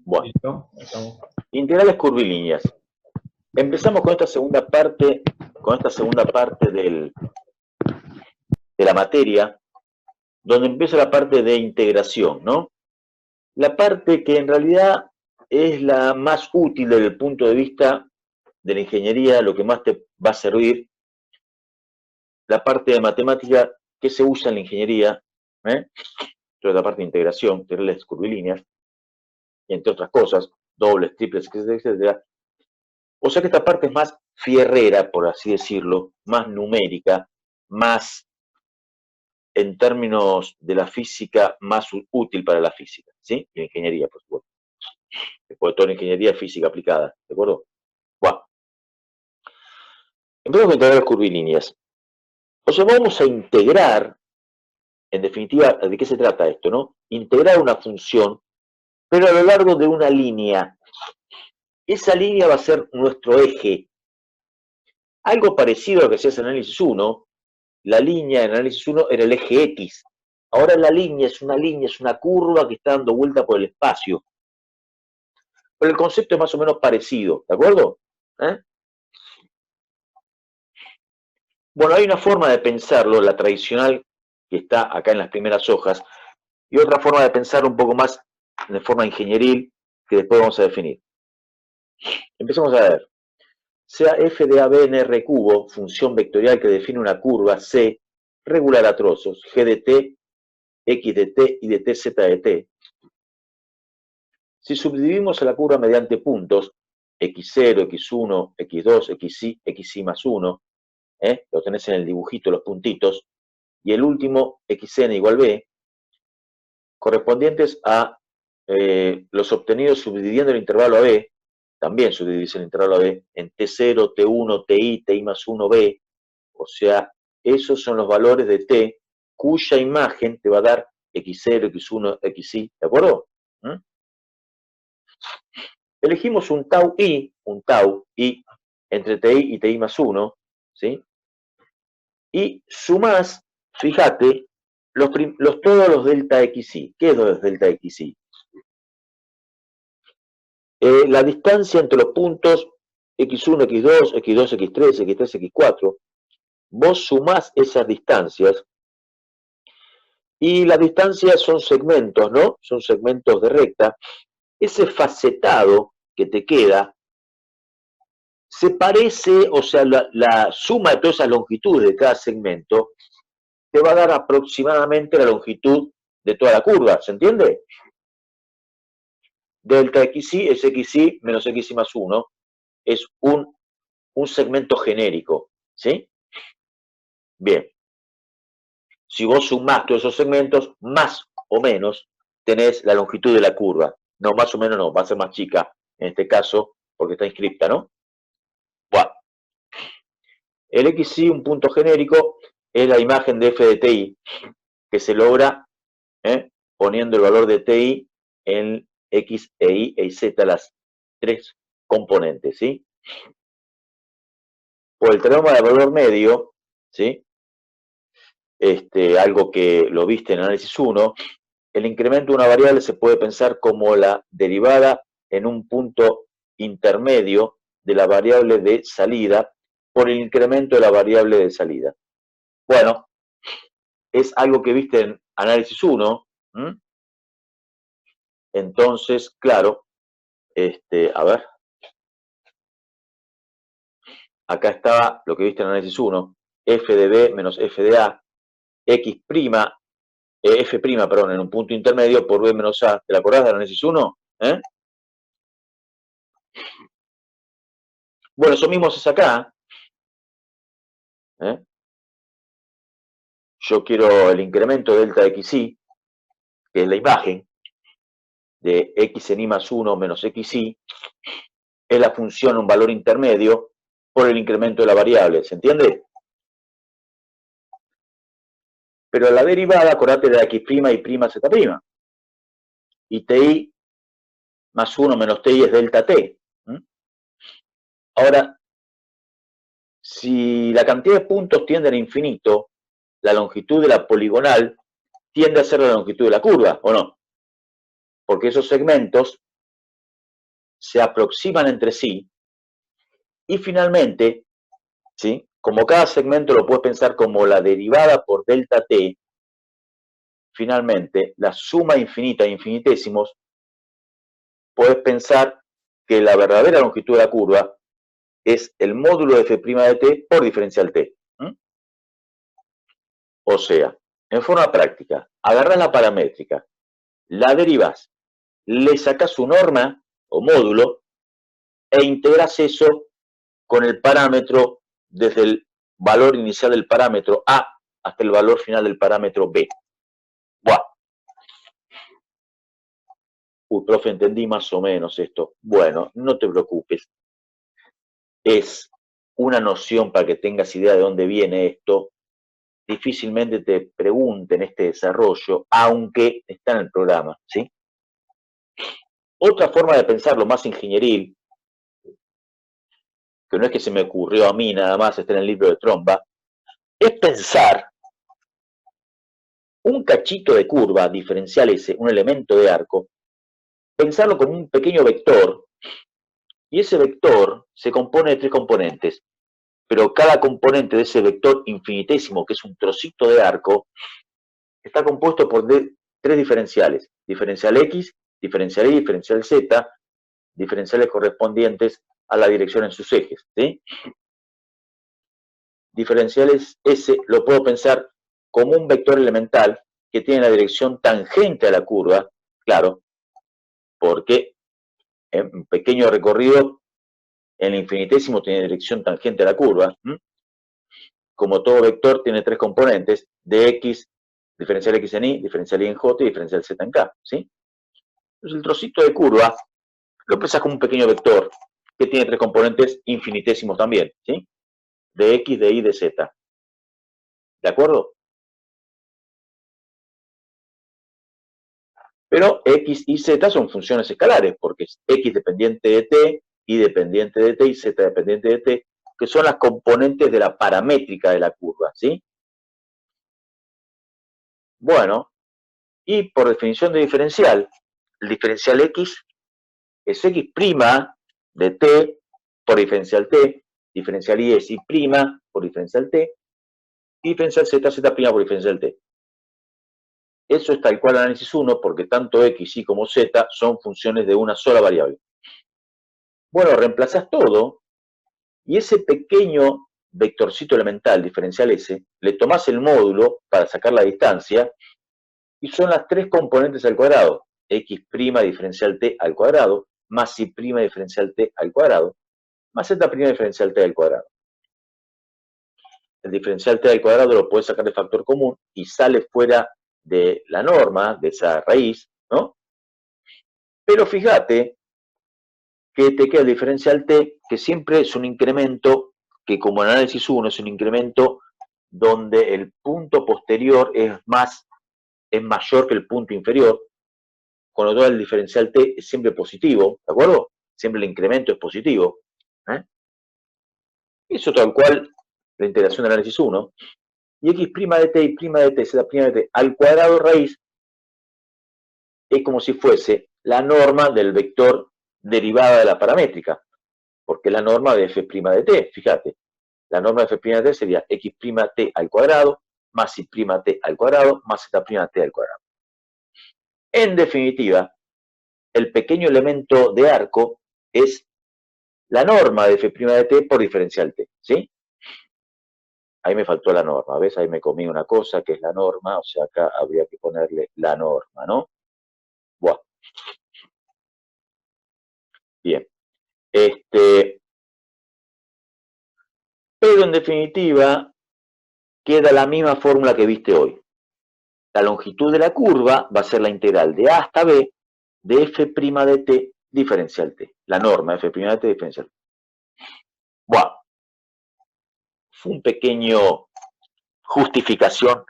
Bueno, Listo, estamos. integrales curvilíneas. Empezamos con esta segunda parte de la materia, donde empieza la parte de integración, ¿no? La parte que en realidad es la más útil desde el punto de vista de la ingeniería, lo que más te va a servir, la parte de matemática que se usa en la ingeniería, ¿eh? Toda la parte de integración, integrales curvilíneas, entre otras cosas, dobles, triples, etcétera, etcétera. O sea que esta parte es más fierrera, por así decirlo, más numérica, más, en términos de la física, más útil para la física, ¿sí? Y la ingeniería, por supuesto. Después de toda la ingeniería física aplicada, ¿de acuerdo? Bueno, empezamos a integrar curvilíneas. O sea, vamos a integrar, en definitiva, ¿de qué se trata esto, no? Integrar una función, pero a lo largo de una línea. Esa línea va a ser nuestro eje. Algo parecido a lo que se hace en análisis 1, la línea en análisis 1 era el eje X. Ahora la línea, es una curva que está dando vuelta por el espacio. Pero el concepto es más o menos parecido, ¿de acuerdo? ¿Eh? Bueno, hay una forma de pensarlo, la tradicional, que está acá en las primeras hojas, y otra forma de pensarlo un poco más de forma ingenieril, que después vamos a definir. Empecemos a ver. Sea f de a b en r cubo, función vectorial que define una curva C, regular a trozos, g de t, x de t y de t z de t. Si subdividimos a la curva mediante puntos, x0, x1, x2, xy más 1, lo tenés en el dibujito, los puntitos, y el último, xn igual b, correspondientes a los obtenidos subdividiendo el intervalo AB, también subdividís el intervalo AB en T0, T1, TI, TI más 1B, o sea, esos son los valores de T, cuya imagen te va a dar X0, X1, XY, ¿de acuerdo? ¿Mm? Elegimos un tau I, entre TI y TI más 1, ¿sí? Y sumás, fíjate, todos los delta XY. ¿Qué es los delta XY? La distancia entre los puntos x1, x2, x2, x3, x3, x4, vos sumás esas distancias y las distancias son segmentos, ¿no? Son segmentos de recta. Ese facetado que te queda se parece, o sea, la suma de todas esas longitudes de cada segmento te va a dar aproximadamente la longitud de toda la curva, ¿se entiende? Delta xy es xy menos xy más 1, es un segmento genérico, ¿sí? Bien, si vos sumás todos esos segmentos, más o menos tenés la longitud de la curva. No, más o menos no, va a ser más chica en este caso, porque está inscripta, ¿no? Bueno, el XY, un punto genérico, es la imagen de f de ti, que se logra poniendo el valor de ti en x e y e z, las tres componentes, ¿sí? Por el teorema de valor medio, ¿sí? Algo que lo viste en análisis 1, el incremento de una variable se puede pensar como la derivada en un punto intermedio de la variable de salida por el incremento de la variable de salida. Bueno, es algo que viste en análisis 1. Entonces, claro, a ver, acá estaba lo que viste en análisis 1, f de b menos f de a, x prima, f prima, perdón, en un punto intermedio por b menos a. ¿Te la acordás de análisis 1? Bueno, eso mismo es acá. Yo quiero el incremento delta xy, que es la imagen de x en y más 1 menos xy, es la función, un valor intermedio, por el incremento de la variable, ¿se entiende? Pero la derivada, acordate de x' y prima z'. Y ti más 1 menos ti es delta t. Ahora, si la cantidad de puntos tiende a infinito, la longitud de la poligonal tiende a ser la longitud de la curva, ¿o no? Porque esos segmentos se aproximan entre sí y finalmente, ¿sí? Como cada segmento lo puedes pensar como la derivada por delta t, finalmente la suma infinita de infinitésimos, puedes pensar que la verdadera longitud de la curva es el módulo de f' de t por diferencial t. O sea, en forma práctica, agarrás la paramétrica, la derivas, le sacás su norma o módulo e integras eso con el parámetro desde el valor inicial del parámetro A hasta el valor final del parámetro B. Buah. Uy, profe, entendí más o menos esto. Bueno, no te preocupes. Es una noción para que tengas idea de dónde viene esto. Difícilmente te pregunten este desarrollo, aunque está en el programa, ¿sí? Otra forma de pensarlo más ingenieril, que no es que se me ocurrió a mí nada más, está en el libro de Tromba, es pensar un cachito de curva diferencial S, un elemento de arco, pensarlo como un pequeño vector, y ese vector se compone de tres componentes, pero cada componente de ese vector infinitésimo, que es un trocito de arco, está compuesto por tres diferenciales: diferencial X, diferencial Y, diferencial Z, diferenciales correspondientes a la dirección en sus ejes, ¿sí? Diferenciales S lo puedo pensar como un vector elemental que tiene la dirección tangente a la curva, claro, porque en un pequeño recorrido en el infinitésimo tiene dirección tangente a la curva. Como todo vector tiene tres componentes, de X, diferencial X en Y, diferencial Y en J y diferencial Z en K, ¿sí? Entonces el trocito de curva lo pensás como un pequeño vector que tiene tres componentes infinitésimos también, ¿sí? De X, de Y, de Z. ¿De acuerdo? Pero X y Z son funciones escalares, porque es X dependiente de T, Y dependiente de T y Z dependiente de T, que son las componentes de la paramétrica de la curva, ¿sí? Bueno, y por definición de diferencial, el diferencial X es X' de T por diferencial T, diferencial Y es Y' por diferencial T, y diferencial Z, Z' por diferencial T. Eso es tal cual análisis 1, porque tanto X, Y como Z son funciones de una sola variable. Bueno, reemplazás todo, y ese pequeño vectorcito elemental, diferencial S, le tomás el módulo para sacar la distancia, y son las tres componentes al cuadrado: X' diferencial T al cuadrado, más Y' diferencial T al cuadrado, más Z' diferencial T al cuadrado. El diferencial T al cuadrado lo puedes sacar de factor común y sale fuera de la norma, de esa raíz, ¿no? Pero fíjate que te queda el diferencial T, que siempre es un incremento, que como en análisis 1 es un incremento donde el punto posterior es mayor que el punto inferior, con lo cual el diferencial T es siempre positivo, ¿de acuerdo? Siempre el incremento es positivo. Eso tal cual la integración de análisis 1. Y X' de T, Y' de T, Z' de T al cuadrado raíz es como si fuese la norma del vector derivada de la paramétrica, porque la norma de f' de t, fíjate, la norma de f' de t sería X' t al cuadrado más Y' t al cuadrado más Z' t al cuadrado. En definitiva, el pequeño elemento de arco es la norma de f' de t por diferencial t, ¿sí? Ahí me faltó la norma, ¿ves? Ahí me comí una cosa que es la norma, o sea, acá habría que ponerle la norma, ¿no? Buah. Bien. Pero en definitiva, queda la misma fórmula que viste hoy. La longitud de la curva va a ser la integral de A hasta B de f' de t diferencial t. La norma de f' de t diferencial t. Bueno, fue un pequeño justificación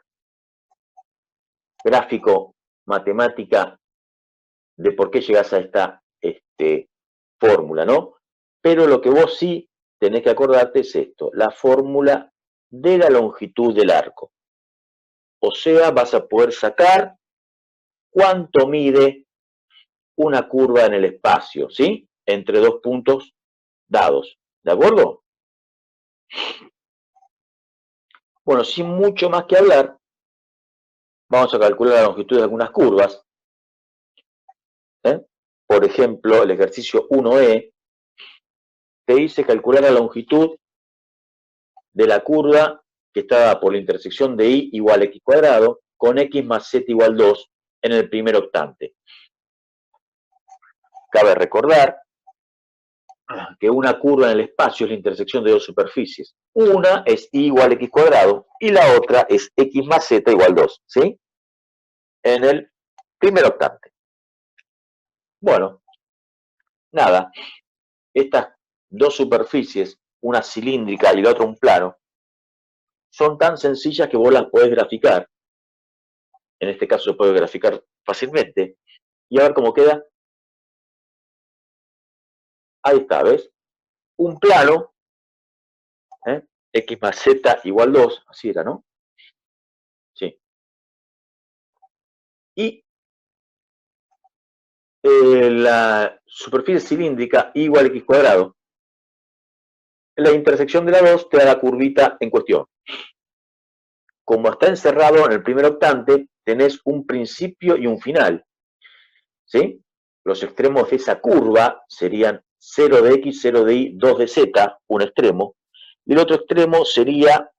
gráfico matemática de por qué llegas a esta fórmula, ¿no? Pero lo que vos sí tenés que acordarte es esto: la fórmula de la longitud del arco. O sea, vas a poder sacar cuánto mide una curva en el espacio, ¿sí? entre dos puntos dados. ¿De acuerdo? Bueno, sin mucho más que hablar, vamos a calcular la longitud de algunas curvas. Por ejemplo, el ejercicio 1E te dice calcular la longitud de la curva que está dada por la intersección de y igual a x cuadrado con x más z igual 2 en el primer octante. Cabe recordar que una curva en el espacio es la intersección de dos superficies. Una es y igual a x cuadrado y la otra es x más z igual 2, ¿sí? En el primer octante. Bueno, nada, estas dos superficies, una cilíndrica y la otra un plano, son tan sencillas que vos las podés graficar. En este caso se puede graficar fácilmente. Y a ver cómo queda. Ahí está, ¿ves? Un plano, x más z igual 2, así era, ¿no? Sí. Y la superficie cilíndrica igual a x cuadrado, la intersección de las dos te da la curvita en cuestión. Como está encerrado en el primer octante, tenés un principio y un final, ¿sí? Los extremos de esa curva serían 0 de x, 0 de y, 2 de z, un extremo, y el otro extremo sería,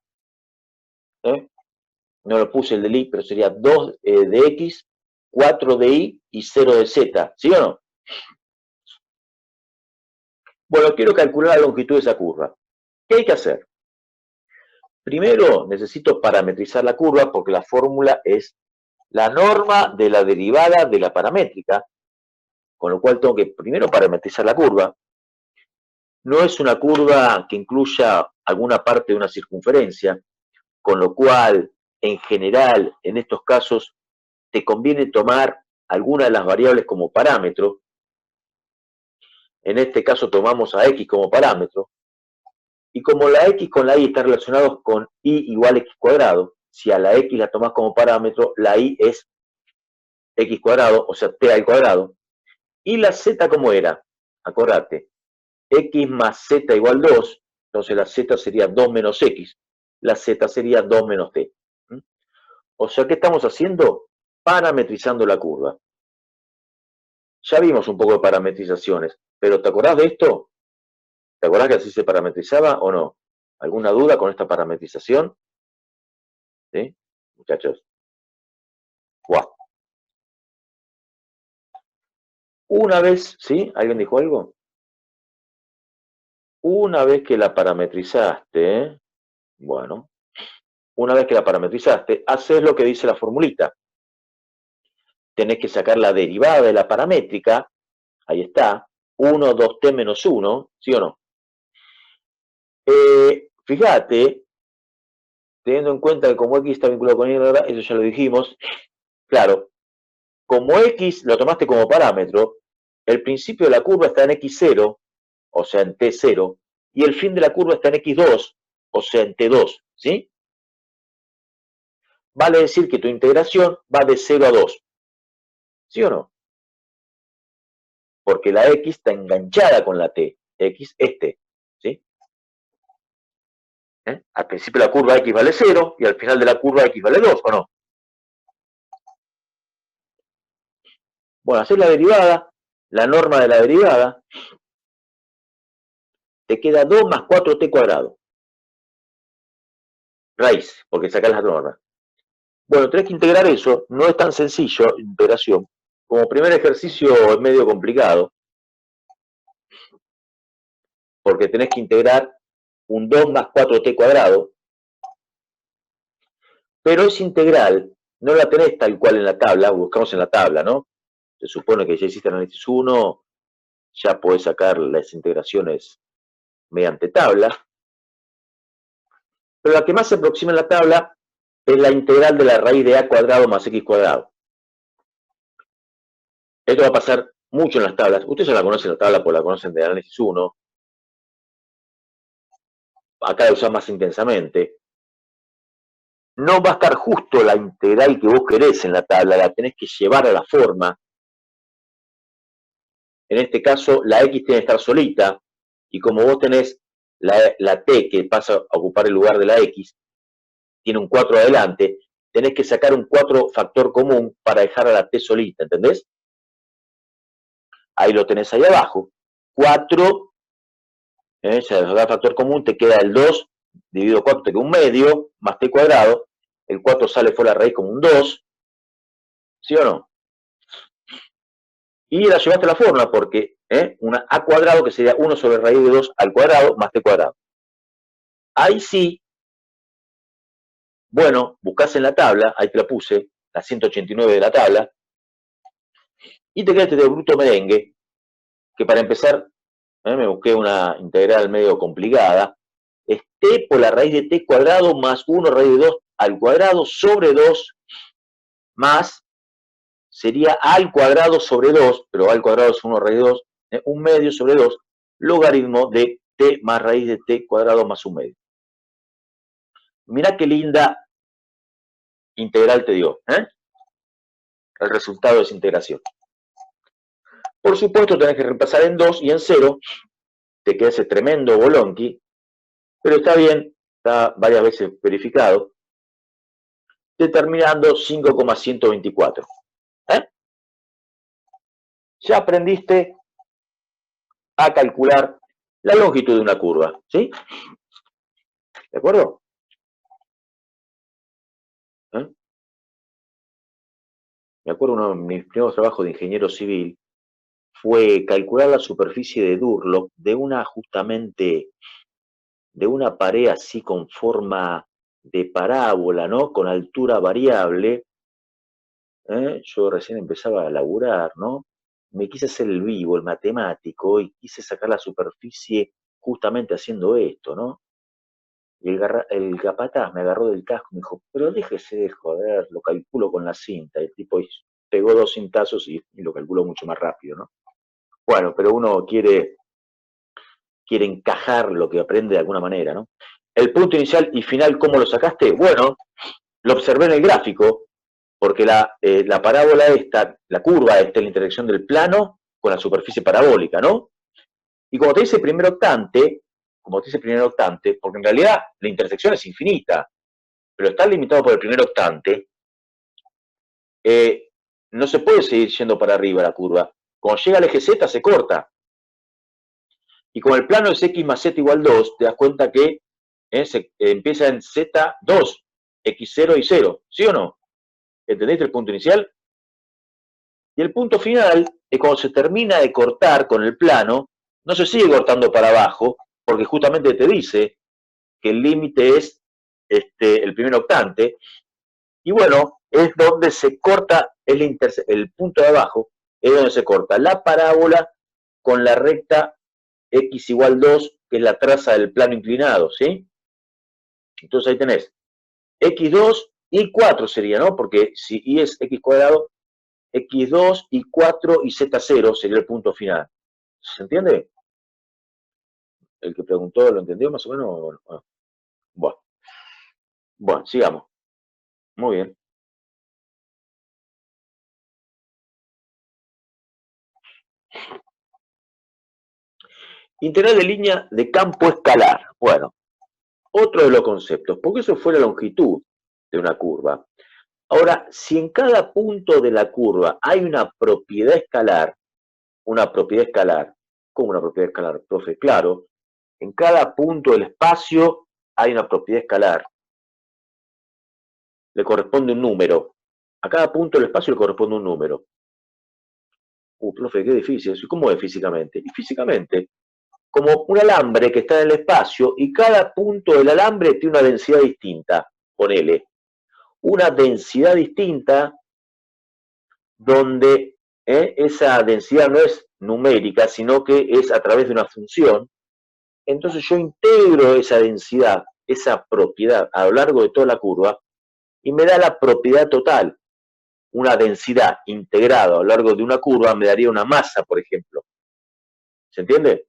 no lo puse el del y, pero sería 2 de x, 4 de y 0 de z, ¿sí o no? Bueno, quiero calcular la longitud de esa curva. ¿Qué hay que hacer? Primero necesito parametrizar la curva porque la fórmula es la norma de la derivada de la paramétrica, con lo cual tengo que primero parametrizar la curva. No es una curva que incluya alguna parte de una circunferencia, con lo cual, en general, en estos casos, te conviene tomar alguna de las variables como parámetro. En este caso tomamos a x como parámetro. Y como la x con la y están relacionados con y igual a x cuadrado, si a la x la tomás como parámetro, la y es x cuadrado, o sea, t al cuadrado. Y la z, ¿cómo era? Acordate, x más z igual 2, entonces la z sería 2 menos x, la z sería 2 menos t. O sea, ¿qué estamos haciendo? Parametrizando la curva. Ya vimos un poco de parametrizaciones, pero ¿te acordás de esto? ¿Te acordás que así se parametrizaba o no? ¿Alguna duda con esta parametrización? ¿Sí? Muchachos. ¡Guau! Una vez, ¿sí? ¿Alguien dijo algo? Una vez que la parametrizaste, bueno, una vez que la parametrizaste, haces lo que dice la formulita. Tenés que sacar la derivada de la paramétrica, ahí está, 1, 2t menos 1, ¿sí o no? Fíjate, teniendo en cuenta que como x está vinculado con y, eso ya lo dijimos, claro, como x lo tomaste como parámetro, el principio de la curva está en x0, o sea, en t0, y el fin de la curva está en x2, o sea, en t2, ¿sí? Vale decir que tu integración va de 0 a 2, ¿sí o no? Porque la x está enganchada con la t, x es t, ¿sí? Al principio de la curva x vale 0 y al final de la curva x vale 2, ¿o no? Bueno, hacer la derivada, la norma de la derivada, te queda 2 más 4t cuadrado. Raíz, porque sacás la norma. Bueno, tenés que integrar eso, no es tan sencillo, integración. Como primer ejercicio es medio complicado, porque tenés que integrar un 2 más 4t cuadrado, pero esa integral no la tenés tal cual en la tabla, buscamos en la tabla, ¿no? Se supone que ya hiciste análisis 1, ya podés sacar las integraciones mediante tabla, pero la que más se aproxima en la tabla es la integral de la raíz de a cuadrado más x cuadrado. Esto va a pasar mucho en las tablas. Ustedes ya la conocen la tabla, porque la conocen de análisis 1. Acá la usás más intensamente. No va a estar justo la integral que vos querés en la tabla, la tenés que llevar a la forma. En este caso, la X tiene que estar solita, y como vos tenés la T que pasa a ocupar el lugar de la X, tiene un 4 adelante, tenés que sacar un 4 factor común para dejar a la T solita, ¿entendés? Ahí lo tenés ahí abajo. 4, si da factor común, te queda el 2 dividido 4, te queda un medio, más T cuadrado, el 4 sale fuera de la raíz como un 2, ¿sí o no? Y la llevaste a la fórmula porque una A cuadrado que sería 1 sobre raíz de 2 al cuadrado más T cuadrado. Ahí sí, bueno, buscás en la tabla, ahí te la puse, la 189 de la tabla, y te queda este de bruto merengue, que para empezar, me busqué una integral medio complicada, es T por la raíz de T cuadrado más 1 raíz de 2 al cuadrado sobre 2 más, sería A al cuadrado sobre 2, pero A al cuadrado es 1 raíz de 2, un medio sobre 2, logaritmo de T más raíz de T cuadrado más un medio. Mirá qué linda integral te dio, el resultado de esa integración. Por supuesto, tenés que repasar en 2 y en 0, te queda ese tremendo bolonqui, pero está bien, está varias veces verificado, determinando 5,124. Ya aprendiste a calcular la longitud de una curva, ¿sí? ¿De acuerdo? Me acuerdo uno de mis primeros trabajos de ingeniero civil fue calcular la superficie de Durlock de una justamente de una pared así con forma de parábola, ¿no? Con altura variable. Yo recién empezaba a laburar, ¿no? Me quise hacer el vivo, el matemático, y quise sacar la superficie justamente haciendo esto, ¿no? Y el capataz me agarró del casco y me dijo, pero déjese de joder, lo calculo con la cinta. Y el tipo pegó 2 cintazos y lo calculó mucho más rápido, ¿no? Bueno, pero uno quiere encajar lo que aprende de alguna manera, ¿no? El punto inicial y final, ¿cómo lo sacaste? Bueno, lo observé en el gráfico, porque la parábola esta, la curva esta es la intersección del plano con la superficie parabólica, ¿no? Y como te dice el primer octante, porque en realidad la intersección es infinita, pero está limitado por el primer octante, no se puede seguir yendo para arriba la curva. Cuando llega al eje Z se corta. Y como el plano es x más z igual 2, te das cuenta que empieza en Z2, x0 y 0, ¿sí o no? ¿Entendiste el punto inicial? Y el punto final es cuando se termina de cortar con el plano, no se sigue cortando para abajo, porque justamente te dice que el límite es el primer octante, y bueno, es donde se corta, el punto de abajo, es donde se corta la parábola con la recta x igual 2, que es la traza del plano inclinado, ¿sí? Entonces ahí tenés x2 y 4 sería, ¿no? Porque si y es x cuadrado, x2 y 4 y z0 sería el punto final. ¿Se entiende? El que preguntó, ¿lo entendió más o menos? Bueno, sigamos. Muy bien. Integral de línea de campo escalar. Bueno, otro de los conceptos, porque eso fue la longitud de una curva. Ahora, si en cada punto de la curva hay una propiedad escalar, ¿cómo una propiedad escalar, profe? Claro, en cada punto del espacio hay una propiedad escalar. Le corresponde un número. A cada punto del espacio le corresponde un número. Profe, qué difícil. ¿Y cómo es físicamente? Y físicamente, como un alambre que está en el espacio y cada punto del alambre tiene una densidad distinta. Ponele. Una densidad distinta donde esa densidad no es numérica, sino que es a través de una función. Entonces yo integro esa densidad, esa propiedad a lo largo de toda la curva y me da la propiedad total. Una densidad integrada a lo largo de una curva me daría una masa, por ejemplo. ¿Se entiende?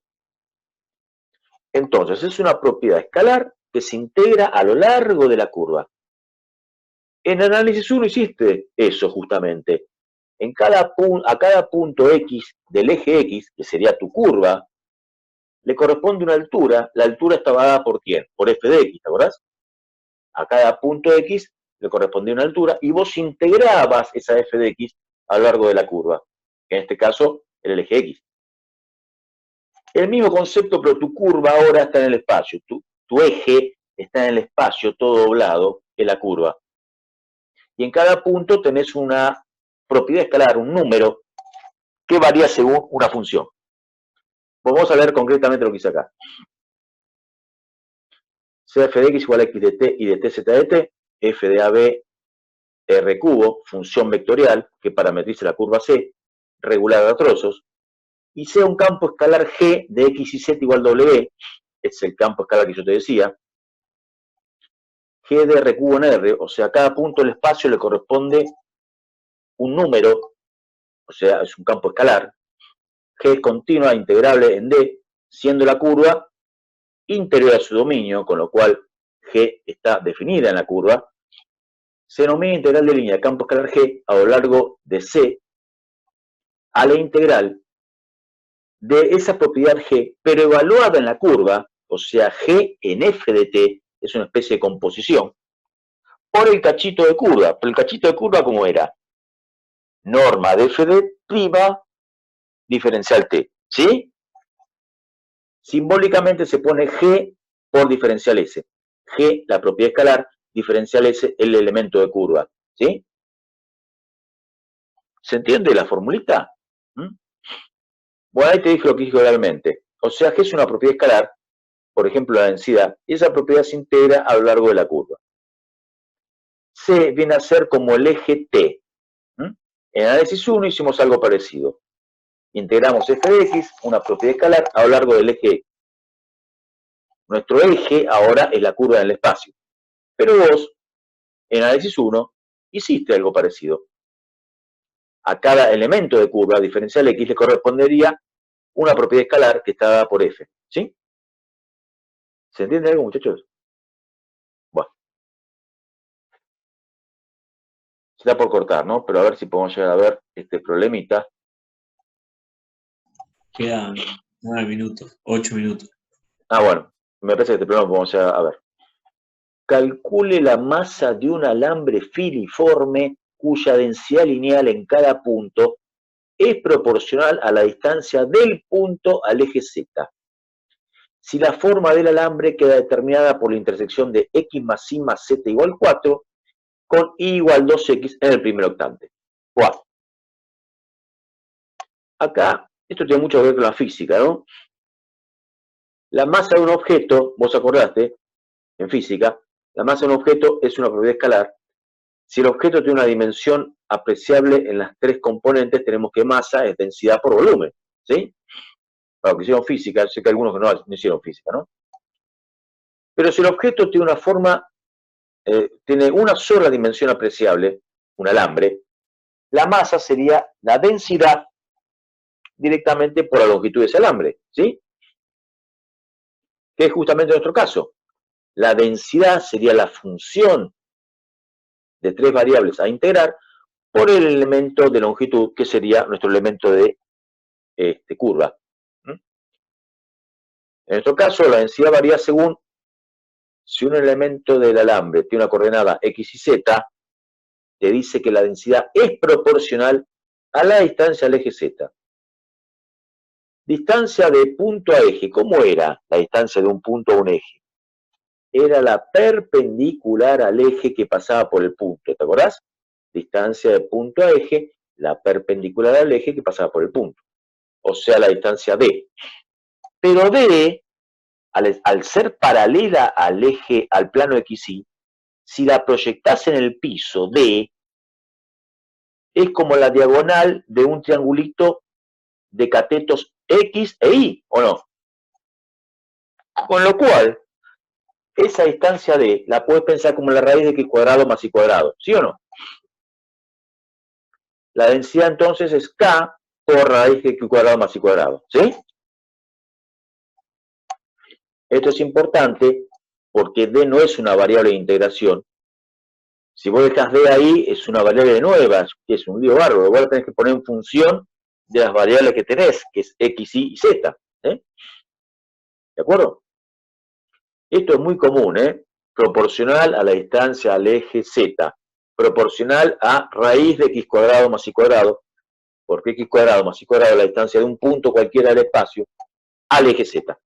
Entonces es una propiedad escalar que se integra a lo largo de la curva. En análisis 1 hiciste eso justamente. A cada punto X del eje X, que sería tu curva, le corresponde una altura. La altura estaba dada por ¿quién? Por f de x, ¿te acordás? A cada punto X le correspondía una altura y vos integrabas esa f de x a lo largo de la curva. En este caso, el eje X. El mismo concepto, pero tu curva ahora está en el espacio. Tu eje está en el espacio, todo doblado, en la curva. Y en cada punto tenés una propiedad escalar, un número, que varía según una función. Vamos a ver concretamente lo que hice acá. C f de x igual a x de t y de t z de t, f de AB r cubo, función vectorial que parametriza la curva C, regulada a trozos, y sea un campo escalar G de x y z igual W, es el campo escalar que yo te decía, G de R cubo en R, o sea, a cada punto del espacio le corresponde un número, o sea, es un campo escalar, G es continua, integrable en D, siendo la curva interior a su dominio, con lo cual G está definida en la curva, se denomina integral de línea de campo escalar G a lo largo de C a la integral de esa propiedad G, pero evaluada en la curva, o sea, G en f de t, es una especie de composición, por el cachito de curva. Pero el cachito de curva, ¿cómo era? Norma de f de prima, diferencial t, ¿sí? Simbólicamente se pone G por diferencial S. G, la propiedad escalar, diferencial S, el elemento de curva, ¿sí? ¿Se entiende la formulita? ¿Mm? Bueno, ahí te dije lo que dije realmente. O sea, G es una propiedad escalar, por ejemplo, la densidad, y esa propiedad se integra a lo largo de la curva. C viene a ser como el eje T. En análisis 1 hicimos algo parecido. Integramos f de x, una propiedad escalar, a lo largo del eje X. Nuestro eje ahora es la curva en el espacio. Pero vos, en análisis 1, hiciste algo parecido. A cada elemento de curva diferencial x le correspondería una propiedad escalar que está dada por f. ¿Sí? ¿Se entiende algo, muchachos? Bueno. Se está por cortar, ¿no? Pero a ver si podemos llegar a ver este problemita. Quedan 9 minutos, 8 minutos. Ah, bueno. Me parece que este problema lo podemos llegar a ver. Calcule la masa de un alambre filiforme cuya densidad lineal en cada punto es proporcional a la distancia del punto al eje Z. Si la forma del alambre queda determinada por la intersección de x más y más z igual 4, con y igual 2x en el primer octante. Wow. Acá, esto tiene mucho que ver con la física, ¿no? La masa de un objeto, vos acordaste, en física, la masa de un objeto es una propiedad escalar. Si el objeto tiene una dimensión apreciable en las tres componentes, tenemos que masa es densidad por volumen, ¿sí? Para los que hicieron física, sé que algunos que no hicieron física, ¿no? Pero si el objeto tiene una forma, tiene una sola dimensión apreciable, un alambre, la masa sería la densidad directamente por la longitud de ese alambre, ¿sí? Que es justamente nuestro caso. La densidad sería la función de tres variables a integrar por el elemento de longitud, que sería nuestro elemento de curva. En nuestro caso, la densidad varía según si un elemento del alambre tiene una coordenada x y z, te dice que la densidad es proporcional a la distancia al eje z. Distancia de punto a eje. ¿Cómo era la distancia de un punto a un eje? Era la perpendicular al eje que pasaba por el punto. ¿Te acordás? Distancia de punto a eje, la perpendicular al eje que pasaba por el punto. O sea, la distancia D. Pero D, al ser paralela al eje, al plano XY, si la proyectás en el piso D, es como la diagonal de un triangulito de catetos X e Y, ¿o no? Con lo cual, esa distancia D la puedes pensar como la raíz de x cuadrado más y cuadrado, ¿sí o no? La densidad entonces es K por raíz de x cuadrado más y cuadrado, ¿sí? Esto es importante porque D no es una variable de integración, Si vos dejás D ahí, es una variable nueva, que es un lío bárbaro. Igual la tenés que poner en función de las variables que tenés, que es X, Y y Z. ¿De acuerdo? Esto es muy común, proporcional a la distancia al eje Z, proporcional a raíz de X cuadrado más Y cuadrado, porque X cuadrado más Y cuadrado es la distancia de un punto cualquiera del espacio al eje Z.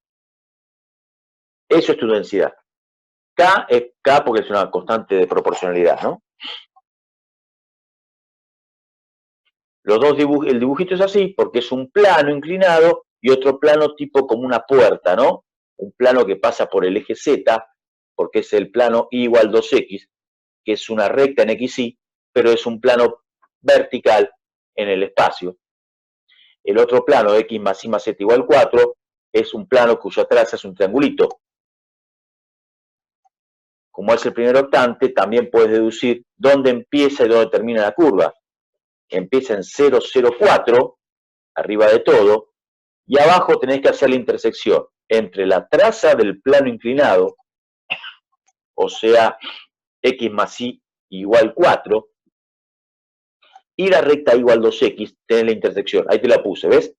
Eso es tu densidad. K es K porque es una constante de proporcionalidad, ¿no? Los dos el dibujito es así porque es un plano inclinado y otro plano tipo como una puerta, ¿no? Un plano que pasa por el eje Z, porque es el plano Y igual 2X, que es una recta en XY, pero es un plano vertical en el espacio. El otro plano, X más Y más Z igual 4, es un plano cuya traza es un triangulito. Como es el primer octante, también puedes deducir dónde empieza y dónde termina la curva. Empieza en 0, 0, 4, arriba de todo, y abajo tenés que hacer la intersección entre la traza del plano inclinado, o sea, X más Y igual 4, y la recta igual 2X, tenés la intersección. Ahí te la puse, ¿ves?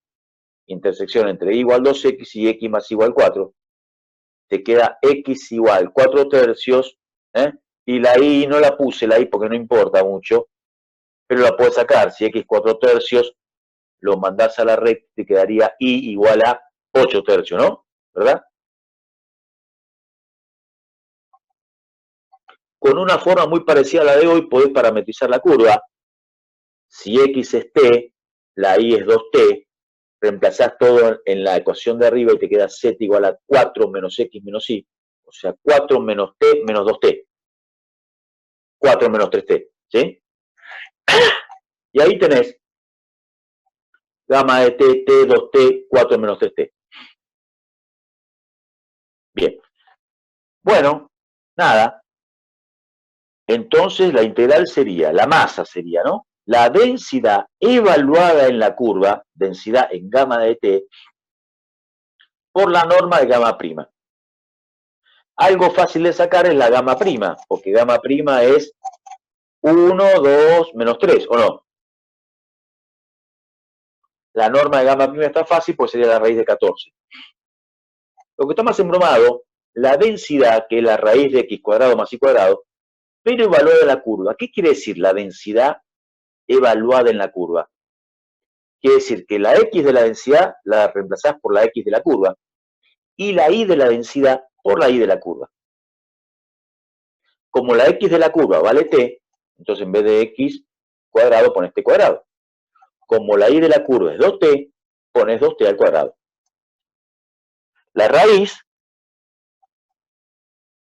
Intersección entre Y igual 2X y X más igual 4. Te queda X igual 4 tercios, y la Y no la puse, la Y porque no importa mucho, pero la puedes sacar. Si X 4 tercios, lo mandás a la recta y te quedaría Y igual a 8 tercios, ¿no? ¿Verdad? Con una forma muy parecida a la de hoy, podés parametrizar la curva. Si X es T, la Y es 2T, reemplazás todo en la ecuación de arriba y te queda Z igual a 4 menos X menos Y, o sea, 4 menos T menos 2T. 4 menos 3T, ¿sí? Y ahí tenés gamma de T, T, 2T, 4 menos 3T. Bien. Bueno, nada. Entonces la integral sería, la masa sería, ¿no? La densidad evaluada en la curva, densidad en gamma de T, por la norma de gamma prima. Algo fácil de sacar es la gamma prima, porque gamma prima es 1, 2, menos 3, ¿o no? La norma de gamma prima está fácil, pues sería la raíz de 14. Lo que está más embromado, la densidad, que es la raíz de X cuadrado más Y cuadrado, pero evaluada en la curva. ¿Qué quiere decir la densidad evaluada en la curva? Quiere decir que la X de la densidad la reemplazás por la X de la curva y la Y de la densidad por la Y de la curva. Como la X de la curva vale T, entonces en vez de X cuadrado pones T cuadrado. Como la Y de la curva es 2T, pones 2T al cuadrado. La raíz,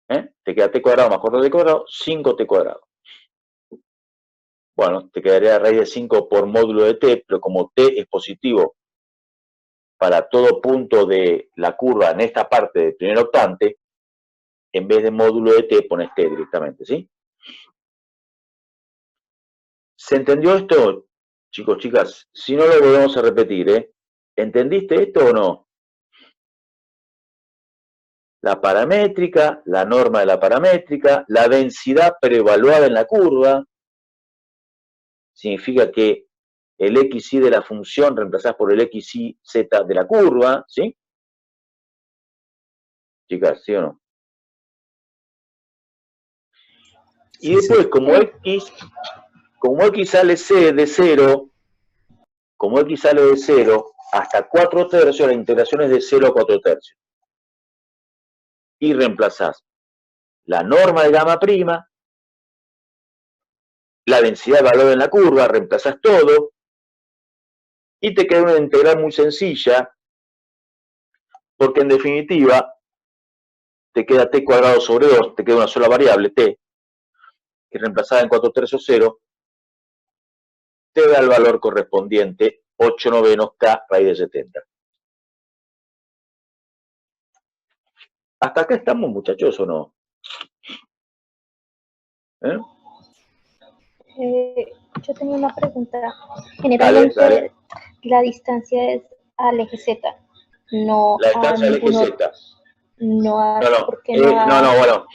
te queda T cuadrado más 4T cuadrado, 5T cuadrado. Bueno, te quedaría la raíz de 5 por módulo de T, pero como T es positivo para todo punto de la curva en esta parte del primer octante, en vez de módulo de T pones T directamente, ¿sí? ¿Se entendió esto, chicos, chicas? Si no, lo volvemos a repetir, ¿eh? ¿Entendiste esto o no? La paramétrica, la norma de la paramétrica, la densidad preevaluada en la curva, significa que el XY de la función reemplazás por el XY Z de la curva, ¿sí? Chicas, ¿sí o no? Y después, sí. como X sale de 0, como X sale de 0, hasta 4 tercios, la integración es de 0 a 4 tercios. Y reemplazás la norma de gamma prima, la densidad evaluada en la curva, reemplazás todo, y te queda una integral muy sencilla, porque en definitiva te queda T cuadrado sobre 2, te queda una sola variable, T, que reemplazada en 4 tercios 0, te da el valor correspondiente 8 novenos K raíz de 70. ¿Hasta acá estamos, muchachos, o no? Yo tenía una pregunta. Generalmente dale. La distancia es al eje Z, no la distancia al eje Z. No, bueno.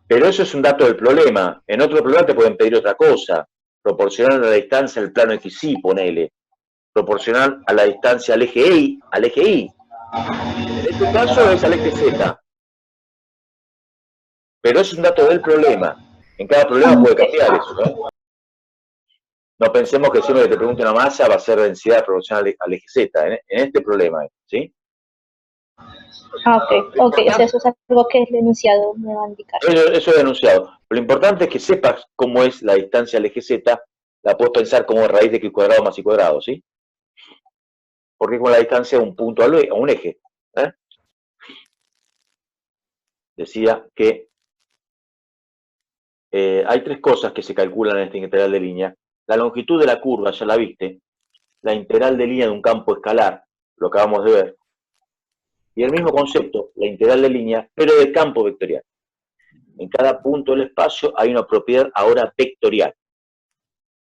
Pero eso es un dato del problema. En otro problema te pueden pedir otra cosa. Proporcional a la distancia al plano XY, ponele. Proporcional a la distancia al eje Y. En este caso es al eje Z. Pero es un dato del problema. En cada problema puede cambiar eso, ¿no? No pensemos que siempre que te pregunte una masa va a ser densidad proporcional al eje Z. En este problema, ¿sí? Ok, o sea, eso es algo que el enunciado me va a indicar. Eso es enunciado. Lo importante es que sepas cómo es la distancia al eje Z, la puedes pensar como raíz de x cuadrado más y cuadrado, ¿sí? Porque es como la distancia de un punto a un eje. Decía que hay tres cosas que se calculan en esta integral de línea. La longitud de la curva, ya la viste. La integral de línea de un campo escalar, lo acabamos de ver. Y el mismo concepto, la integral de línea, pero del campo vectorial. En cada punto del espacio hay una propiedad ahora vectorial.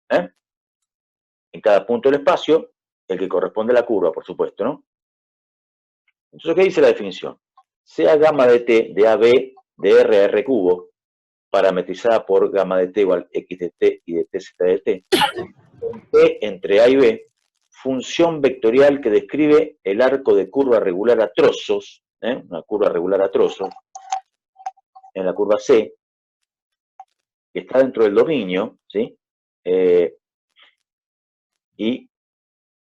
En cada punto del espacio, el que corresponde a la curva, por supuesto, ¿no? Entonces, ¿qué dice la definición? Sea gamma de t de AB de R a R cubo, parametrizada por gamma de t igual x de t y de t z de t, t entre A y B, función vectorial que describe el arco de curva regular a trozos, una curva regular a trozos, en la curva C, que está dentro del dominio, ¿sí? Y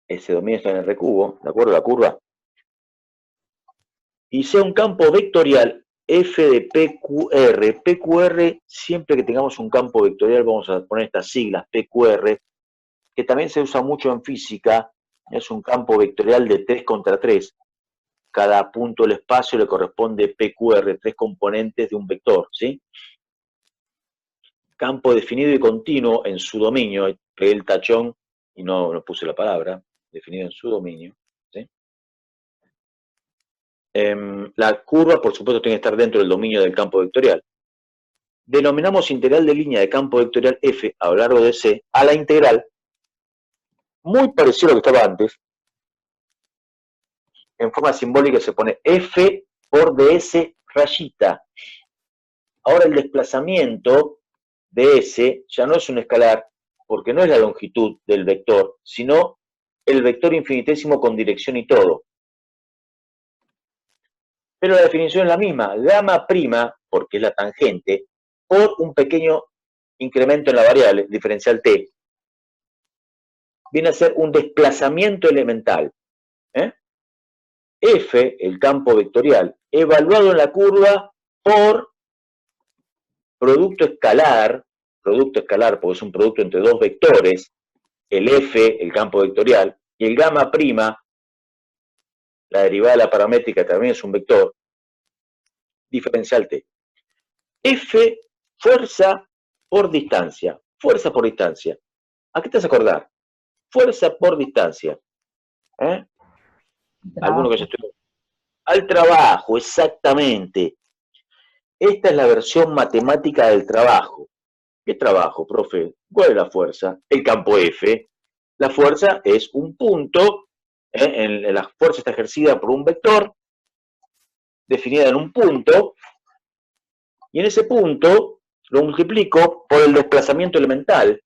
ese dominio está en R cubo, ¿de acuerdo? La curva. Y sea un campo vectorial f de PQR. PQR, siempre que tengamos un campo vectorial, vamos a poner estas siglas, PQR, que también se usa mucho en física, es un campo vectorial de 3 contra 3. Cada punto del espacio le corresponde PQR, 3 componentes de un vector, ¿sí? Campo definido y continuo en su dominio, pegué el tachón y no puse la palabra, definido en su dominio, ¿sí? La curva, por supuesto, tiene que estar dentro del dominio del campo vectorial. Denominamos integral de línea de campo vectorial f a lo largo de C a la integral, muy parecido a lo que estaba antes. En forma simbólica se pone f por ds rayita. Ahora el desplazamiento de S ya no es un escalar, porque no es la longitud del vector, sino el vector infinitésimo con dirección y todo. Pero la definición es la misma, gamma prima, porque es la tangente, por un pequeño incremento en la variable, diferencial t, viene a ser un desplazamiento elemental. F, el campo vectorial, evaluado en la curva por producto escalar, porque es un producto entre dos vectores, el F, el campo vectorial, y el gamma prima, la derivada de la paramétrica también es un vector, diferencial t. F, fuerza por distancia. Fuerza por distancia. ¿A qué te vas a acordar? Fuerza por distancia. ¿Alguno que ya estudió? Al trabajo, exactamente. Esta es la versión matemática del trabajo. ¿Qué trabajo, profe? ¿Cuál es la fuerza? El campo F. La fuerza es un punto, la fuerza está ejercida por un vector, definida en un punto, y en ese punto lo multiplico por el desplazamiento elemental.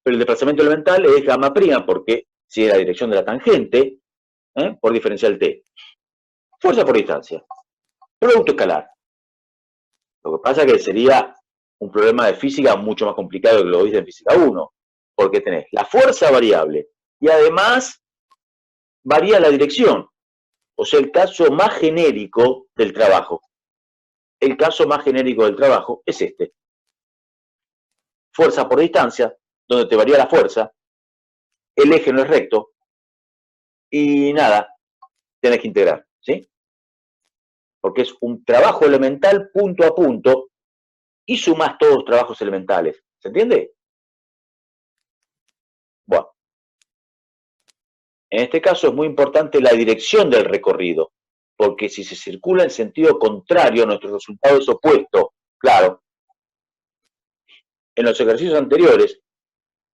Pero el desplazamiento elemental es gamma prima, porque sigue la dirección de la tangente, por diferencial t. Fuerza por distancia. Producto escalar. Lo que pasa es que sería un problema de física mucho más complicado que lo viste en física 1, porque tenés la fuerza variable y además varía la dirección. O sea, el caso más genérico del trabajo. El caso más genérico del trabajo es este. Fuerza por distancia, donde te varía la fuerza, el eje no es recto, y nada, tenés que integrar, ¿sí? Porque es un trabajo elemental punto a punto y sumás todos los trabajos elementales. ¿Se entiende? Bueno. En este caso es muy importante la dirección del recorrido, porque si se circula en sentido contrario, nuestro resultado es opuesto. Claro. En los ejercicios anteriores,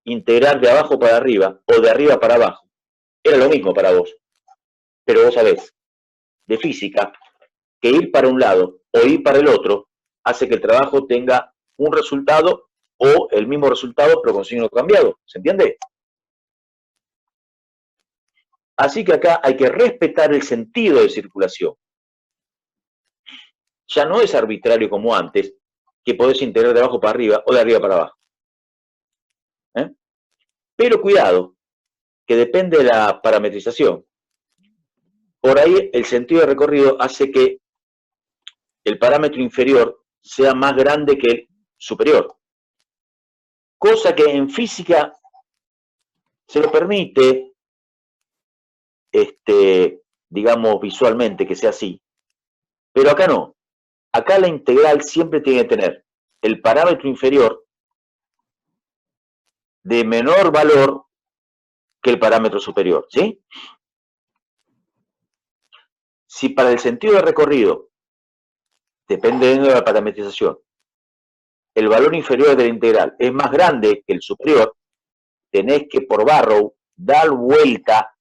integrar de abajo para arriba o de arriba para abajo era lo mismo para vos. Pero vos sabés, de física, que ir para un lado o ir para el otro hace que el trabajo tenga un resultado o el mismo resultado pero con signo cambiado. ¿Se entiende? Así que acá hay que respetar el sentido de circulación. Ya no es arbitrario como antes, que podés integrar de abajo para arriba o de arriba para abajo. Pero cuidado, que depende de la parametrización. Por ahí el sentido de recorrido hace que el parámetro inferior sea más grande que el superior. Cosa que en física se lo permite, digamos visualmente que sea así, pero acá no. Acá la integral siempre tiene que tener el parámetro inferior de menor valor que el parámetro superior, ¿sí? Si para el sentido de recorrido, dependiendo de la parametrización, el valor inferior de la integral es más grande que el superior, tenés que por Barrow dar vuelta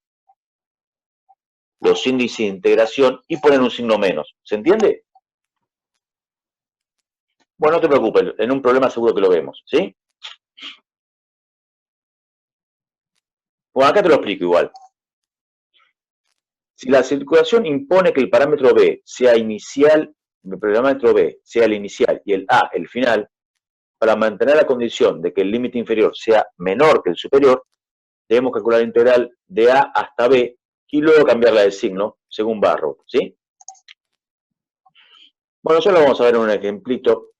los índices de integración y poner un signo menos. ¿Se entiende? Bueno, no te preocupes, en un problema seguro que lo vemos, ¿sí? Bueno, acá te lo explico igual. Si la circulación impone que el parámetro B sea inicial, el parámetro B sea el inicial y el A el final, para mantener la condición de que el límite inferior sea menor que el superior, debemos calcular la integral de A hasta B y luego cambiarla de signo según Barrow, ¿sí? Bueno, ya lo vamos a ver en un ejemplito.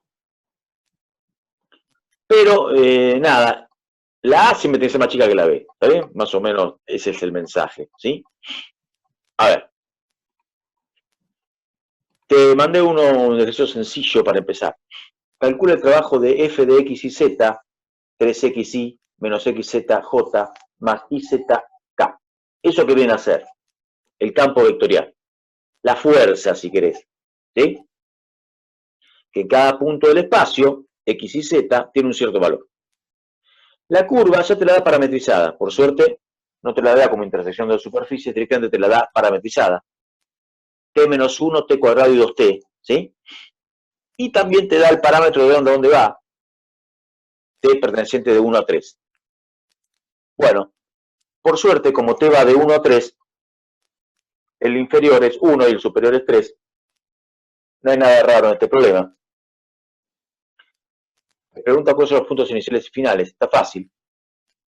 Pero, nada, la A siempre tiene que ser más chica que la B, ¿está bien? Más o menos ese es el mensaje, ¿sí? A ver. Te mandé un ejercicio sencillo para empezar. Calcula el trabajo de f de x y z, 3xy menos xzj más izk. ¿Eso qué viene a ser? El campo vectorial. La fuerza, si querés. ¿Sí? Que en cada punto del espacio, x y z, tiene un cierto valor. La curva ya te la da parametrizada. Por suerte, no te la da como intersección de las superficies, directamente te la da parametrizada. T menos 1, t cuadrado y 2t. ¿Sí? Y también te da el parámetro de dónde va, t perteneciente de 1 a 3. Bueno, por suerte, como t va de 1 a 3, el inferior es 1 y el superior es 3. No hay nada raro en este problema. Me pregunta cuáles son los puntos iniciales y finales. Está fácil,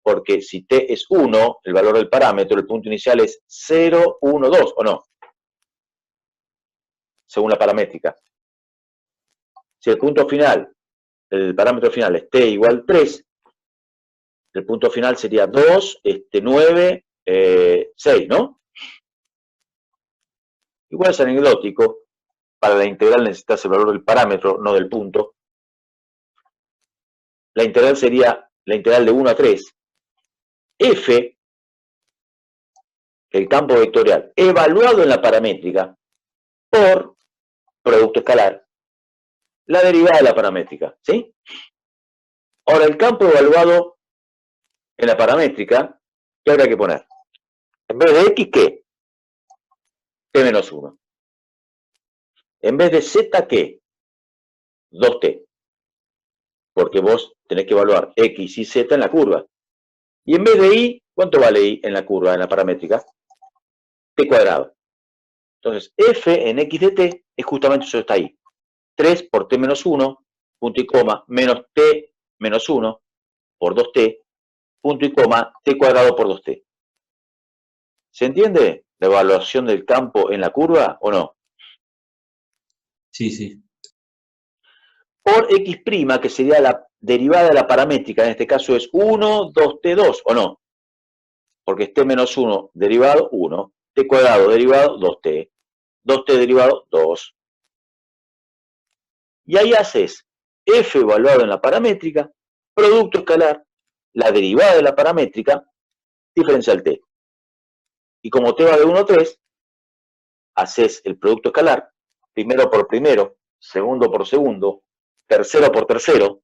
porque si t es 1, el valor del parámetro, el punto inicial es 0, 1, 2, ¿o no? Según la paramétrica. Si el punto final, el parámetro final es t igual 3, el punto final sería 2, 9, 6, ¿no? Igual es anecdótico, para la integral necesitas el valor del parámetro, no del punto. La integral sería la integral de 1 a 3. F, el campo vectorial, evaluado en la paramétrica por producto escalar, la derivada de la paramétrica, ¿sí? Ahora, el campo evaluado en la paramétrica, ¿qué habrá que poner? En vez de x, ¿qué? T menos 1. En vez de z, ¿qué? 2t. Porque vos tenés que evaluar x y z en la curva. Y en vez de y, ¿cuánto vale y en la curva, en la paramétrica? T cuadrado. Entonces, f en x de t es justamente eso que está ahí. 3 por t menos 1, punto y coma, menos t menos 1 por 2t, punto y coma, t cuadrado por 2t. ¿Se entiende la evaluación del campo en la curva o no? Sí, sí. Por x', que sería la derivada de la paramétrica, en este caso es 1, 2t2, ¿o no? Porque es t menos 1 derivado 1, t cuadrado derivado 2t, 2t derivado 2. Y ahí haces f evaluado en la paramétrica, producto escalar, la derivada de la paramétrica, diferencial t. Y como t va de 1 a 3, haces el producto escalar, primero por primero, segundo por segundo, tercero por tercero,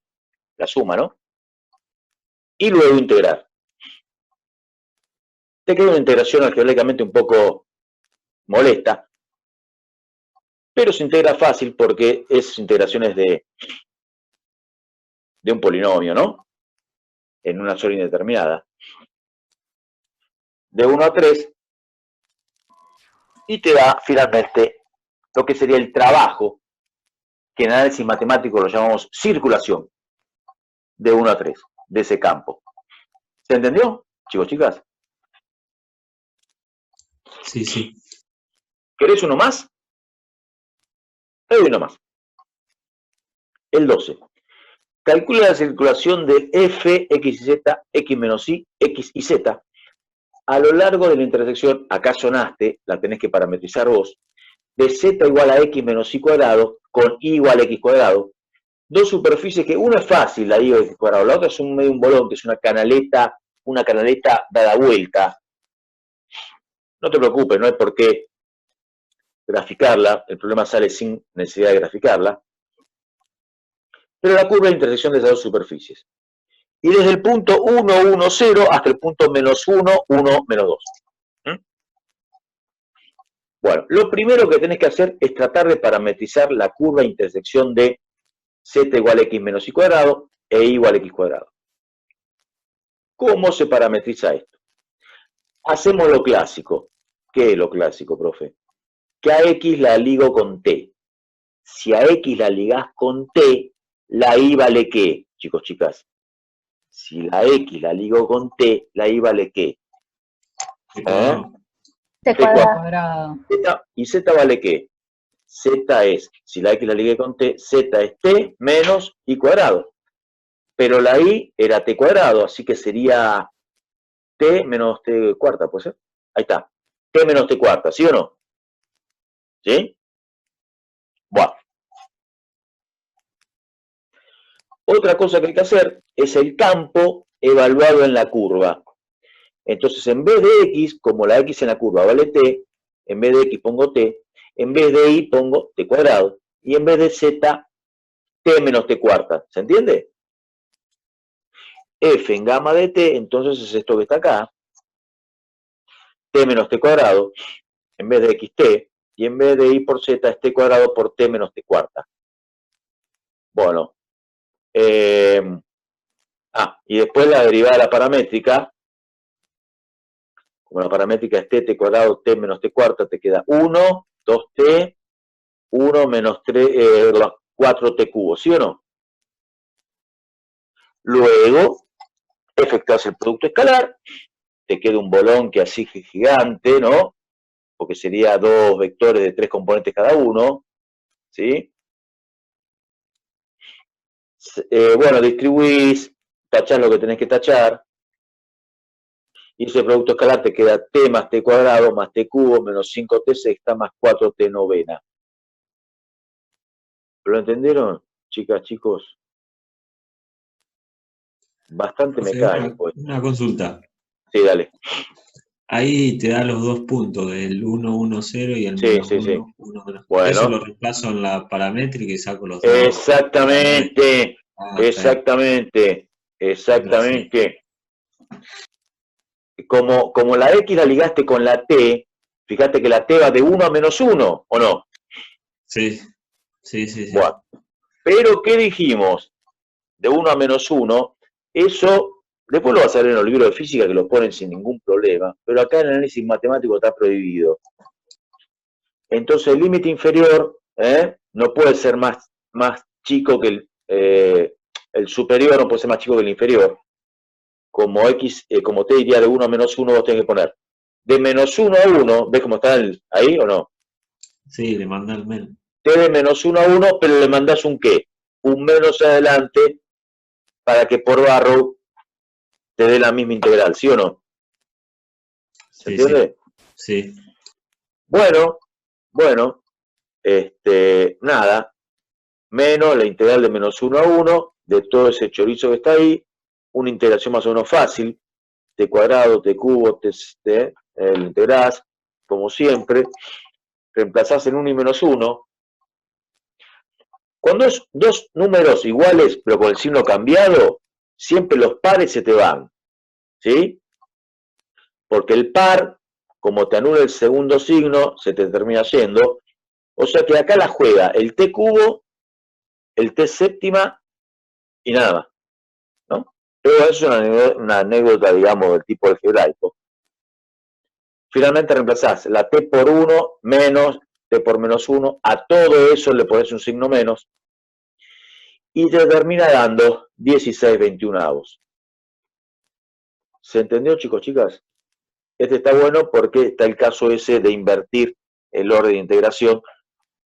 la suma, ¿no? Y luego integrar. Te queda una integración algebraicamente un poco molesta, pero se integra fácil porque es integraciones de un polinomio, ¿no? En una sola indeterminada. De 1 a 3, y te da finalmente lo que sería el trabajo, que en análisis matemático lo llamamos circulación, de 1 a 3, de ese campo. ¿Se entendió, chicos, chicas? Sí, sí. ¿Querés uno más? Te doy uno más. El 12. Calcula la circulación de f, x y z, x menos y, x y z, a lo largo de la intersección, acá sonaste, la tenés que parametrizar vos, de z igual a x menos y cuadrado con y igual a x cuadrado, dos superficies que una es fácil, la y igual a x cuadrado, la otra es un medio un bolón, que es una canaleta dada vuelta. No te preocupes, no hay por qué graficarla, el problema sale sin necesidad de graficarla, pero la curva es la intersección de esas dos superficies. Y desde el punto 1, 1, 0 hasta el punto menos 1, 1, menos 2. Bueno, lo primero que tenés que hacer es tratar de parametrizar la curva de intersección de z igual a x menos y cuadrado e y igual a x cuadrado. ¿Cómo se parametriza esto? Hacemos lo clásico. ¿Qué es lo clásico, profe? Que a x la ligo con t. Si a x la ligás con t, la y vale ¿qué, chicos, chicas? Si la x la ligo con t, la y vale ¿qué? T cuadrado. ¿Y z vale qué? Z es, si la x la ligué con t, z es t menos y cuadrado. Pero la y era t cuadrado, así que sería t menos t cuarta, ¿puede ser? Ahí está. T menos t cuarta, ¿sí o no? ¿Sí? Bueno. Otra cosa que hay que hacer es el campo evaluado en la curva. Entonces, en vez de x, como la x en la curva vale t, en vez de x pongo t, en vez de y pongo t cuadrado, y en vez de z, t menos t cuarta. ¿Se entiende? F en gamma de t, entonces es esto que está acá, t menos t cuadrado, en vez de xt, y en vez de y por z es t cuadrado por t menos t cuarta. Bueno. Y después la derivada de la paramétrica, como la paramétrica es t cuadrado, t menos t cuarta, te queda 1, 2t, 1 menos 4t cubo, ¿sí o no? Luego, efectúas el producto escalar, te queda un bolón que así es gigante, ¿no? Porque sería dos vectores de 3 componentes cada uno, ¿sí? Bueno, distribuís, tachás lo que tenés que tachar, y ese producto escalar te queda t más t cuadrado más t cubo menos 5t sexta más 4t novena. ¿Lo entendieron, chicas, chicos? Bastante mecánico. Una consulta. Sí, dale. Ahí te da los dos puntos, el 1, 1, 0 y el menos 1, 1, menos. Bueno. Eso lo reemplazo en la paramétrica y saco los dos. Exactamente, exactamente, exactamente. Como la x la ligaste con la t, fíjate que la t va de 1 a menos 1, ¿o no? Sí, sí, sí. Bueno, pero ¿qué dijimos? De 1 a menos 1, eso, después lo vas a ver en los libros de física que lo ponen sin ningún problema, pero acá en el análisis matemático está prohibido. Entonces el límite inferior no puede ser más chico que el superior, no puede ser más chico que el inferior. Como x, como t diría de 1 a menos 1, vos tenés que poner de menos 1 a 1, ¿ves cómo está ahí o no? Sí, le manda el menos. T de menos 1 a 1, pero le mandás un qué, un menos adelante, para que por barro te dé la misma integral, ¿sí o no? ¿Se entiende? Sí. Bueno, nada, menos la integral de menos 1 a 1, de todo ese chorizo que está ahí, una integración más o menos fácil, t cuadrado, t cubo, lo integrás, como siempre, reemplazás en 1 y menos 1. Cuando es dos números iguales, pero con el signo cambiado, siempre los pares se te van, ¿sí? Porque el par, como te anula el segundo signo, se te termina yendo, O sea que acá la juega el t cubo, el t séptima y nada más, ¿no? Pero es una anécdota, digamos, del tipo algebraico. Finalmente reemplazás la t por 1 menos t por menos 1, a todo eso le pones un signo menos, y te termina dando 16/21. ¿Se entendió, chicos, chicas? Este está bueno porque está el caso ese de invertir el orden de integración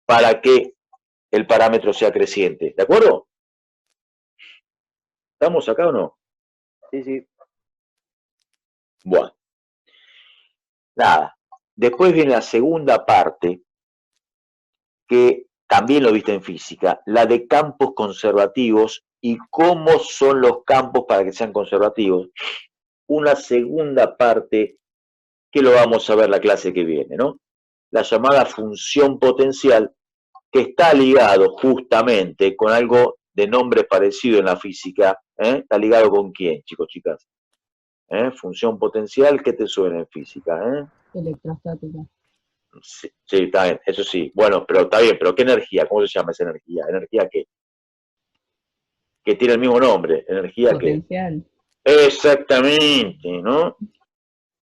para que el parámetro sea creciente. ¿De acuerdo? ¿Estamos acá o no? Sí, sí. Bueno. Nada. Después viene la segunda parte, que también lo viste en física, la de campos conservativos y cómo son los campos para que sean conservativos. Una segunda parte que lo vamos a ver la clase que viene, ¿no? La llamada función potencial, que está ligado justamente con algo de nombre parecido en la física. ¿Está ligado con quién, chicos, chicas? Función potencial, ¿qué te suena en física? Electrostática. Sí, sí, está bien, eso sí. Bueno, pero está bien, pero ¿qué energía? ¿Cómo se llama esa energía? ¿Energía qué? Que tiene el mismo nombre. ¿Energía Potencial. qué? Exactamente, ¿no?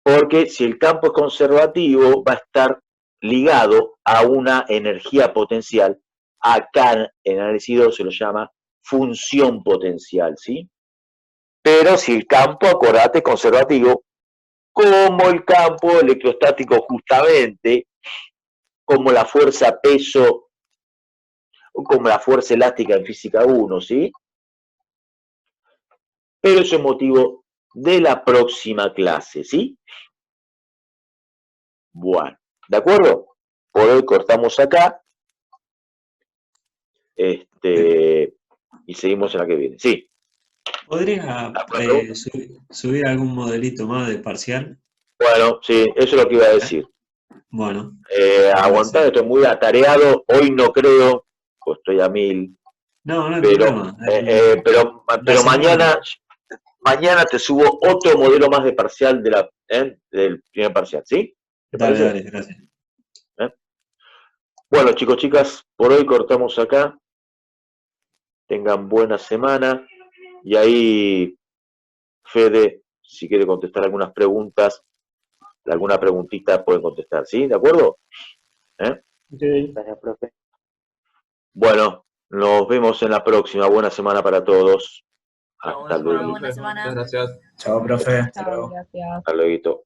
Porque si el campo es conservativo, va a estar ligado a una energía potencial. Acá en análisis 2 se lo llama función potencial, ¿sí? Pero si el campo, acordate, es conservativo, como el campo electrostático justamente, como la fuerza peso, o como la fuerza elástica en física 1, ¿sí? Pero eso es motivo de la próxima clase, ¿sí? Bueno, ¿de acuerdo? Por hoy cortamos acá. Y seguimos en la que viene. Sí. ¿Podría subir algún modelito más de parcial? Bueno, sí, eso es lo que iba a decir. Bueno. Aguantar, estoy muy atareado. Hoy no creo, pues estoy a 1000. No, no hay pero, problema. pero mañana te subo otro modelo más de parcial del primer parcial, ¿sí? ¿Te parece? Dale, gracias. Bueno, chicos, chicas, por hoy cortamos acá. Tengan buena semana. Y ahí, Fede, si quiere contestar algunas preguntas, alguna preguntita pueden contestar, ¿sí? ¿De acuerdo? Gracias, profe. Bueno, nos vemos en la próxima. Buena semana para todos. Hasta luego. Buena semana. Muchas gracias. Chao, profe. Hasta luego. Gracias. Hasta luego.